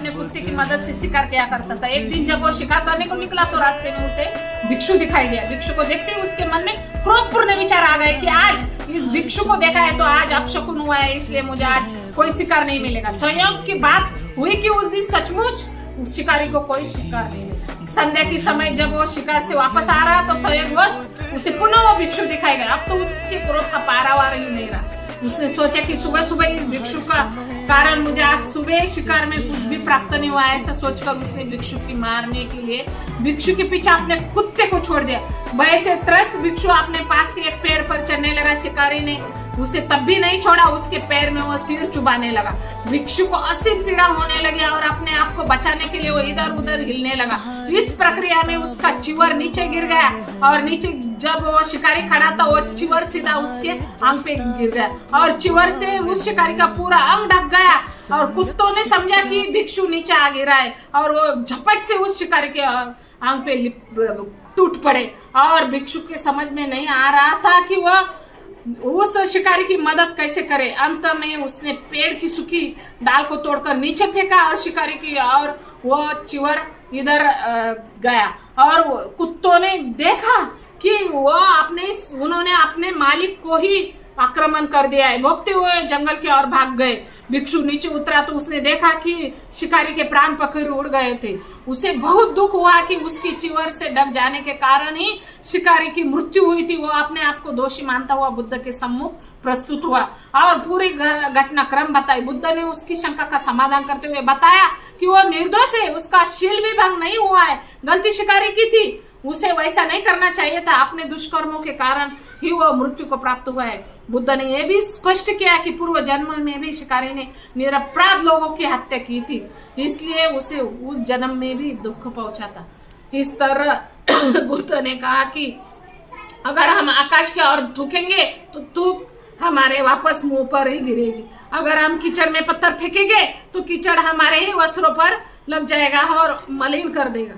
अपने कुत्ते की मदद से शिकार किया करता था। एक दिन जब वो शिकार करने को निकला तो रास्ते में उसे भिक्षु दिखाई दिया। भिक्षु को देखते ही उसके मन में क्रोधपूर्ण विचार आ गए कि आज इस भिक्षु को देखा है तो आज अपशकुन हुआ है, इसलिए मुझे आज कोई शिकार नहीं मिलेगा। संयोग की बात हुई कि उस दिन सचमुच उस शिकारी को कोई शिकार नहीं मिला। संध्या की समय जब वो शिकार से वापस आ रहा तो संयोगवश उसे पुनः वो भिक्षु दिखाई गया। अब तो उसके क्रोध का पारावार ही नहीं रहा। उसने सोचा कि सुबह सुबह इस भिक्षु का कारण मुझे आज सुबह शिकार में कुछ भी प्राप्त नहीं हुआ। ऐसा सोचकर उसने भिक्षु की मारने के लिए भिक्षु के पीछे अपने कुत्ते को छोड़ दिया। भय से त्रस्त भिक्षु अपने पास के एक पेड़ पर चढ़ने लगा। शिकारी ने उसे तब भी नहीं छोड़ा, उसके पैर में वो तीर चुभाने लगा। भिक्षु को असीम पीड़ा होने लगी और अपने आप को बचाने के लिए वो इधर उधर हिलने लगा। इस प्रक्रिया में उसका चिवर नीचे गिर गया और नीचे जब वो शिकारी खड़ा था वो चिवर सीधा उसके अंग पे गिर गया और चिवर से उस शिकारी का पूरा अंग ढक गया। और कुत्तों ने समझा कि भिक्षु नीचे आ गिरा है और वो झपट से उस शिकारी के अंग पे टूट पड़े। और भिक्षु के समझ में नहीं आ रहा था कि वह उस शिकारी की मदद कैसे करे। अंत में उसने पेड़ की सूखी डाल को तोड़कर नीचे फेंका और शिकारी की और वो चिवर इधर गया। और कुत्तों ने देखा कि उन्होंने अपने मालिक को ही आक्रमण कर दिया है। भोगते हुए जंगल की ओर भाग गए। भिक्षु नीचे उतरा तो उसने देखा कि शिकारी के प्राण पखेरु उड़ गए थे। उसे बहुत दुख हुआ कि उसकी चिवर से ढक जाने के कारण ही शिकारी की मृत्यु हुई थी। वो अपने आप को दोषी मानता हुआ बुद्ध के सम्मुख प्रस्तुत हुआ और पूरी घटनाक्रम बताई। बुद्ध ने उसकी शंका का समाधान करते हुए बताया कि वो निर्दोष है, उसका शील भी भंग नहीं हुआ है, गलती शिकारी की थी, उसे वैसा नहीं करना चाहिए था। अपने दुष्कर्मों के कारण ही वो मृत्यु को प्राप्त हुआ है। बुद्ध ने यह भी स्पष्ट किया कि पूर्व जन्म में भी शिकारी ने निरपराध लोगों की हत्या की थी, इसलिए उसे उस जन्म में भी दुख पहुंचा था। इस तरह बुद्ध ने कहा कि अगर हम आकाश की ओर थूकेंगे तो थूक हमारे वापस मुंह पर ही गिरेगी। अगर हम कीचड़ में पत्थर फेंकेंगे तो कीचड़ हमारे ही वस्त्रों पर लग जाएगा और मलिन कर देगा।